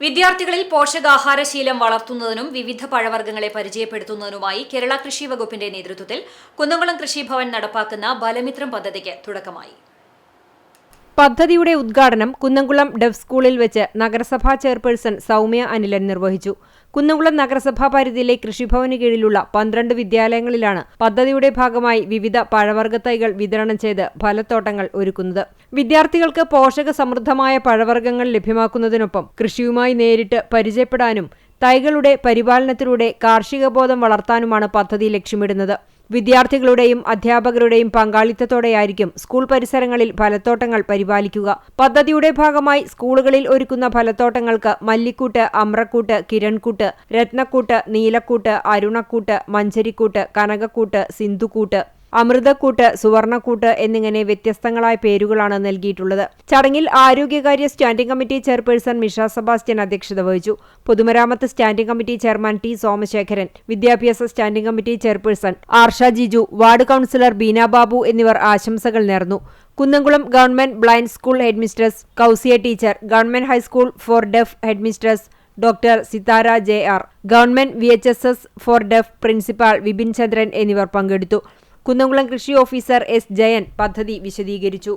വിദ്യാർത്ഥികളിൽ പോഷകാഹാരശീലം വളർത്തുന്നതിനും വിവിധ പഴവർഗ്ഗങ്ങളെ പരിചയപ്പെടുത്തുന്നതിനുമായി കേരള കൃഷി വകുപ്പിന്റെ നേതൃത്വത്തിൽ കുന്നംകുളം കൃഷിഭവൻ നടപ്പാക്കുന്ന ബലമിത്രം പദ്ധതിക്ക് തുടക്കമായി. പദ്ധതിയുടെ ഉദ്ഘാടനം കുന്നംകുളം ഡെഫ് സ്കൂളിൽ വെച്ച് നഗരസഭാ ചെയർപേഴ്സൺ സൗമ്യ അനിലൻ നിർവഹിച്ചു. കുന്നംകുളം നഗരസഭാ പരിധിയിലെ കൃഷിഭവന് കീഴിലുള്ള 12 വിദ്യാലയങ്ങളിലാണ് പദ്ധതിയുടെ ഭാഗമായി വിവിധ പഴവർഗ്ഗ തൈകൾ വിതരണം ചെയ്ത് ഫലത്തോട്ടങ്ങൾ ഒരുക്കുന്നത്. വിദ്യാർത്ഥികൾക്ക് പോഷക സമൃദ്ധമായ പഴവർഗ്ഗങ്ങൾ ലഭ്യമാക്കുന്നതിനൊപ്പം കൃഷിയുമായി നേരിട്ട് പരിചയപ്പെടാനും തൈകളുടെ പരിപാലനത്തിലൂടെ കാർഷിക ബോധം വളർത്താനുമാണ് പദ്ധതി ലക്ഷ്യമിടുന്നത്. വിദ്യാർത്ഥികളുടെയും അധ്യാപകരുടെയും പങ്കാളിത്തത്തോടെയായിരിക്കും സ്കൂൾ പരിസരങ്ങളിൽ ഫലത്തോട്ടങ്ങൾ പരിപാലിക്കുക. പദ്ധതിയുടെ ഭാഗമായി സ്കൂളുകളിൽ ഒരുക്കുന്ന ഫലത്തോട്ടങ്ങൾക്ക് മല്ലിക്കൂട്ട്, അമ്രക്കൂട്ട്, കിരൺകൂട്ട്, രത്നക്കൂട്ട്, നീലക്കൂട്ട്, അരുണക്കൂട്ട്, മഞ്ചരിക്കൂട്ട്, കനകക്കൂട്ട്, സിന്ധുക്കൂട്ട്, അമൃതക്കൂട്ട്, സുവർണക്കൂട്ട് എന്നിങ്ങനെ വ്യത്യസ്തങ്ങളായ പേരുകളാണ് നൽകിയിട്ടുള്ളത്. ചടങ്ങിൽ ആരോഗ്യകാര്യ standing committee chairperson Misha Sebastian അധ്യക്ഷത വഹിച്ചു. പൊതുമരാമത്ത് standing committee chairman T Somasekharan, വിദ്യാഭ്യാസ standing committee chairperson Arsha Jiju, ward councillor Beena Babu എന്നിവർ ആശംസകൾ നേർന്നു. Kunnamkulam government blind school headmistress Kousiya teacher, government high school for deaf headmistress doctor Sithara JR, government VHSS for deaf principal Vipin Chandran എന്നിവർ പങ്കെടുത്തു. കുന്നംകുളം കൃഷി ഓഫീസർ S. ജയൻ പദ്ധതി വിശദീകരിച്ചു.